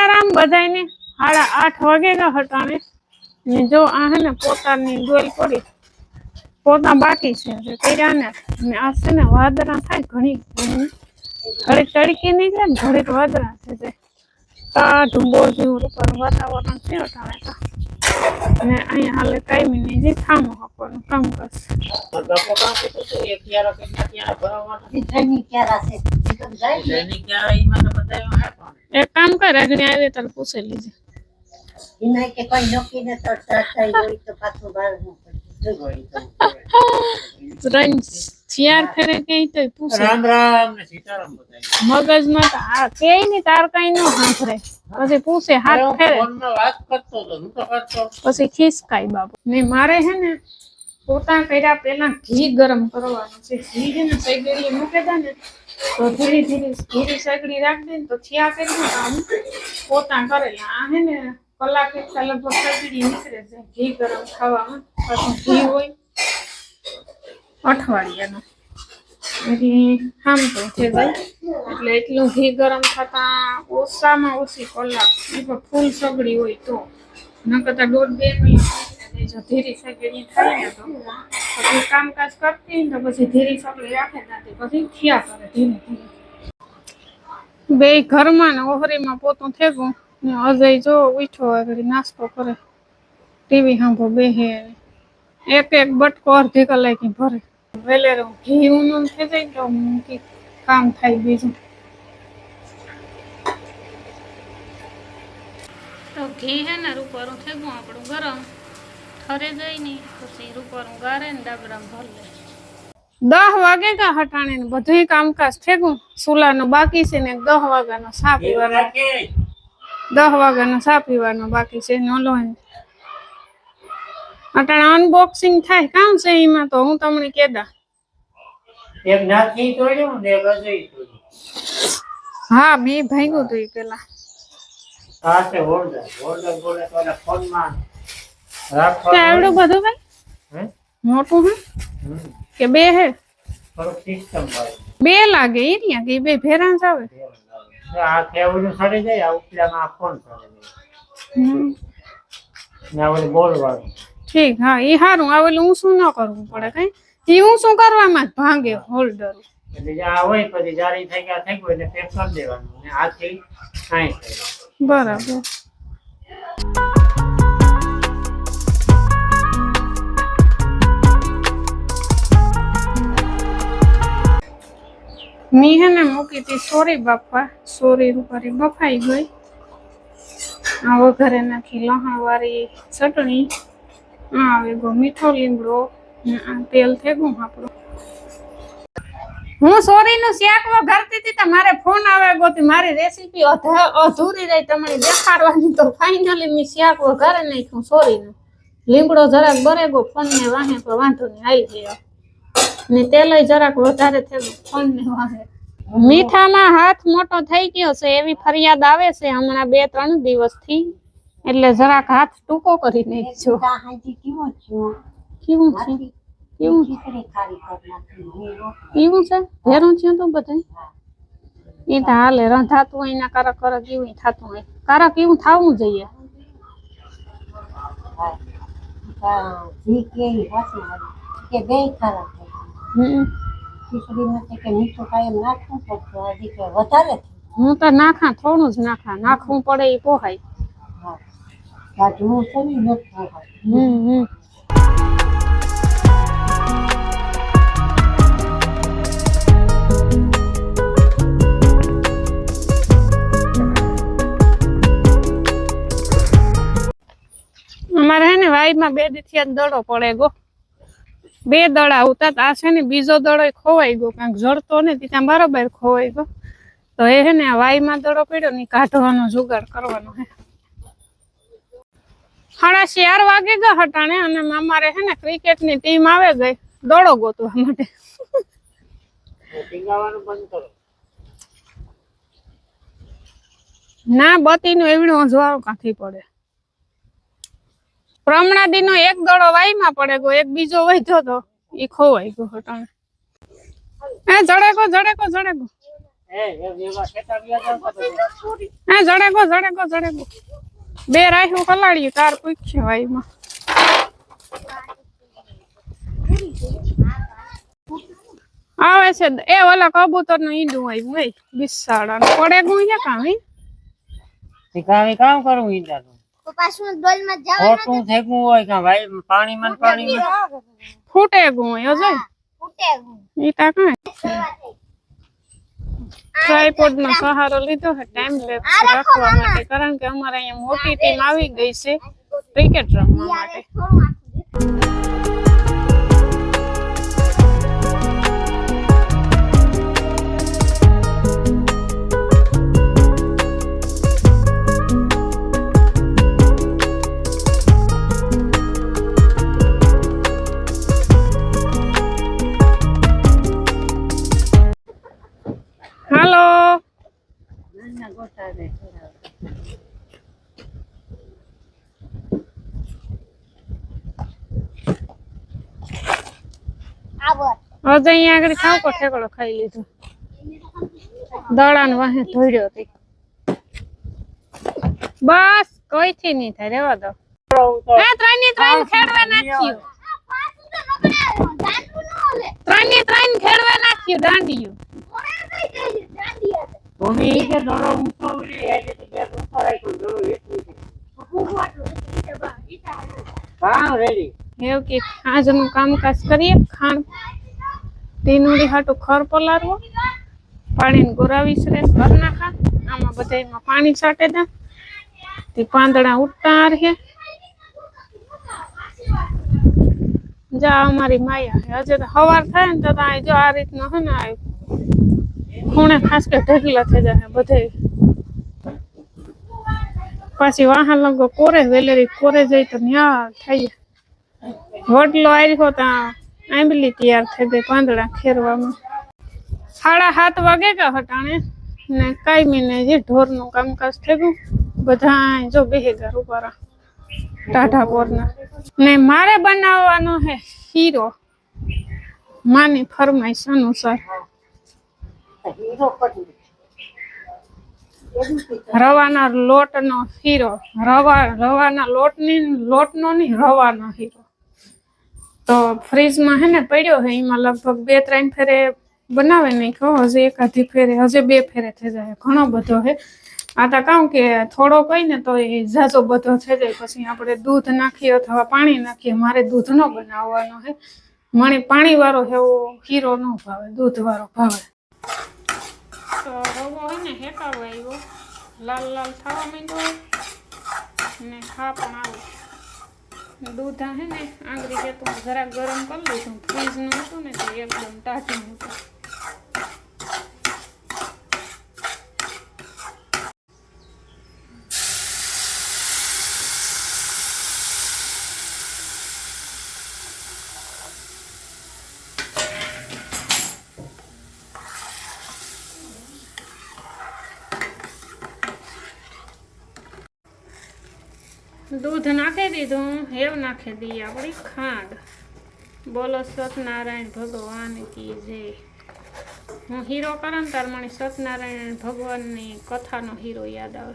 સીતાराम बधाई 8:30 वागे का हटाने ने जो आ है ने पोतानी डोल पड़ी पोता बाकी छे कर्या ने आ से ने वादरा थाय घणी घड़ी तड़की निकळे ने घड़ी वादरा छे ता ढुंबो जेवुं पर वातावरण छे अटाणे ता ने अहीं हाले काई मिनी जे खामो हकोनो काम करसे गप्पो काम तो एक यार के ત્યાં ભરવાનું ધની ક્યારા છે એકમ જાય ધની ક્યારા ઈમાં તો બતાવ્યો હે પણ एक काम कर अग्नि आवे तर पूछ लीजिए इना के कोई नोकी ने तो चढ़ाई होई तो पाछो बार नु पड़ी होई तो रन चियार फेरे के तो पूछ राम राम ने सीताराम बताई मगज में आ के नहीं तार कई नो हांभरे પછી પૂછે હાથ ફેરે ફોન માં વાત કરતો તો હું તો કરતો પછી ખીસકાઈ બાબુ ને મારે હે ને પોતા કર્યા પહેલા ઘી ગરમ કરવાનું છે ઘી છે ને સગડી મૂકે દે ને તો ધીરે ધીરે સગડી રાખ દે તો થિયા કરી કામ પોતા કરેલા આ હે ને કલાક એક લગભગ સગડી નીકળે છે ઘી ગરમ ખાવામાં પછી ઘી હોય અઠવાડિયાનો એટલે આમ તો છે ભાઈ એટલે એટલું ઘી ગરમ થતા ઓછામાં ઓછી કલાક એ ફૂલ સગડી હોય તો નકરતા 1.5-2 મિનિટ જો ધીરી સગડી થાય ને તો પછી કામકાજ કરતી તો પછી ધીરી સગડી રાખે ત્યાંથી પછી થિયા કરે ધીરે ધીરે બે ઘરમાં ને ઓહરીમાં પોતું થેગું ને અજય જો ઉઠો આગળ નાસ્તો કરે ટીવી સાંભો બેહે એક બટકો અડધી કલાકે ભરે વેલેરો ઘી ઊનું થઈ જાય તો કામ થાય બીજું તો ઘી હે ને રૂપારું થેગું આપણું ગરમ થરે જાય નહીં પછી રૂપારું ગારે ને ડાબરામ ભર લે 10 વાગે કા હટાણે ને બધું કામકાજ થેગું સુલાનો બાકી છે ને 10 વાગ્યાનો સા પીવાનો 10 વાગ્યાનો સા પીવાનો બાકી છે નોલો અટાણે અનબોક્સિંગ થાય કામ છે એમાં તો હું તમને કેદા એક નાથી તોડ્યું ને એક અજય તોડ્યું હા મે ભાગ્યું તો પેલા આ છે હોલ્ડર બોલે તો ફોન માં રાખો આવડું બધું ભાઈ હે મોટું હે કે બે હે થોડું સિસ્ટમ ભાઈ બે લાગે એરિયા કે બે ભેરાં જ આવે આ કેવડું સડી જાય આ ઉપલામાં ફોન સડી જાય ને આ બોલ વાળું ઠીક હા એ હારું આ ઓલું હું શું ન કરવું પડે કઈ એ હું શું કરવામાં જ ભાંગે હોલ્ડર એટલે જે આ હોય પછી જારી થઈ ગયા થઈ ગયું એટલે પેક કરી દેવાનું અને આથી કાંઈ થાય બરાબર મી હે ને મૂકી હતી સોરી બાપા સોરી રૂપારી બફાઈ ગઈ આ વઘારે નાખી લહણ વાળી ચટણી આ આવે ગો મીઠો લીમડો આ તેલ થેગું આપણું હું સોરી નું શાક વઘારતી હતી તો મારે ફોન આવે ગોતી મારી રેસીપી અધૂરી રહી તમને દેખાડવાની તો ફાઇનલી મી શાક વઘારે નાખ્યું સોરી નું લીમડો જરાક બરે ગો ફોન ને વાહે તો વાંધો નહીં આવી ગયો ને તેલ જરાક વધારે થયું ફોન ને વાહે મીઠામાં હાથ મોટો થઈ ગયો છે એવી ફરિયાદ આવે છે હમણાં 2-3 દિવસથી એટલે જરાક હાથ ટૂંકો કરી નાખ્યો કેવું છે કેવું છે ભેરું છે તો બધાય એ તો હાલે રંધાતું હોય ના કારક કારક એવું થતું હોય કારક એવું થવું જોઈએ હું તો નાખા થોડું જ નાખવું પડે એ પોહાય અમારે હે ને વાઈમાં 2 દીથી દડો પડે ગો 2 દડા ઉતા આ છે ને બીજો દડો ખોવાઈ ગયો કાંક જડતો ને ત્યાં બરાબર ખોવાઈ ગયો તો એ હે ને વાઈમાં દડો પડ્યો ને કાઢવાનો જુગાડ કરવાનો હે 4:30 વાગે ગયા હટાણે અને અમારે હે ને ક્રિકેટની ટીમ આવે ગઈ દડો ગોતવા માટે ના બતીનું એવડું જોવાનું કાંથી પડે પ્રમણાદી નો એક દડો વાઈમાં પડે ગયો એક બીજો વધ્યો તો ઈ ખોવાઈ ગયો હટાણે એ જડેકો ભેગા ખેતર ગયા જાવ તો હા જડેગો બે રાખ્યું કલાડ્યું તાર પૂછશે વાયમાં આવે છે એ ઓલા કબૂતર નું ઈંડું આવ્યું હોય બિસાડા પડે ગું છે કામ શીખાવી કામ કરું ઈંડા તો પાછું ડોલ માં જાવ ખોટું થેકું હોય કે ભાઈ પાણીમાં ફૂટે ગું હોય હજે ઈ તા કાંઈ ટ્રાયપોડ નો સહારો લીધો છે ટાઈમ લેપ્સ રાખવા માટે કારણ કે અમારે અહીંયા મોટી ટીમ આવી ગઈ છે ક્રિકેટ રમવા માટે હાલો હજે અહીંયા આગળ ખાવ ઠેકડો ખાઈ લીધો દડાને વાહે ધોડ્યો હતી બસ કોઈથી નહીં થાય રેવા દો ત્રણ ખેડવા નાખ્યું ત્રણ ખેડવા નાખ્યું દાંડિયું એવું કે આજનું કામકાજ કરીએ ખાણ ટીનુડી હાટું ખર પલારવો પાણીને ગોરાવીશ રે ઘર નાખા આમાં બધામાં પાણી છાંટે દા તે પાંદડા ઉઠતા રહે જા અમારી માયા હે હજે તો સવાર થાય ને તો જો આ રીતનો હે ને ખૂણે ખાસ કે ઢગલા થઈ જાય બધે પાછી વાહન લગો કોરે વેલેરી કોરે જાય તો ન્યા થઈ વડલો આવ્યો ત્યાં આંબલી તૈયાર થઈ ગઈ પાંદડા ખેરવામાં 7:30 વાગે કે હટાણે ને કાયમી ને જે ઢોરનું કામકાજ થઈ ગયું બધા જો બેહેગા રૂપારા ટાઢા પોરના ને મારે બનાવવાનો હે હીરો માની ફરમાઈશ અનુસાર રવાના લોટનો હીરો રવાના લોટનો નહીં રવાનો હીરો તો ફ્રીજમાં હે ને પડ્યો હે એમાં લગભગ 2-3 ફેરે બનાવે નહીં કહો હજી એકાધી ફેરે હજી 2 ફેરે થઈ જાય ઘણો બધો હે આ તો કામ કે થોડો કઈ ને તો એ ઝાઝો બધો થઈ જાય પછી આપણે દૂધ નાખીએ અથવા પાણી નાખીએ મારે દૂધ નો બનાવવાનો હે મને પાણી વાળો એવો હીરો ન ભાવે દૂધ વાળો ભાવે તો રવો હે ને હેકાવો આવ્યો લાલ લાલ થવા માંડ્યો ને ખા પણ આવો દૂધ હે ને આંગળી જેતું જરાક ગરમ કરી લીધું ફ્રીજનું હતું ને તો એકદમ ટાઢું હતું दूध नाखी दीधु हेव नाखी दी अपनी खांड बोलो सत्यनारायण भगवान की जय हूँ हीरो करन तार मने सत्यनारायण भगवान नी कथा नो हीरो याद आवे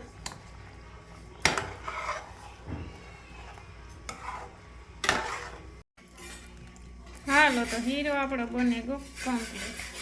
हालो तो हीरो आपणो बने गयो कम्प्लीट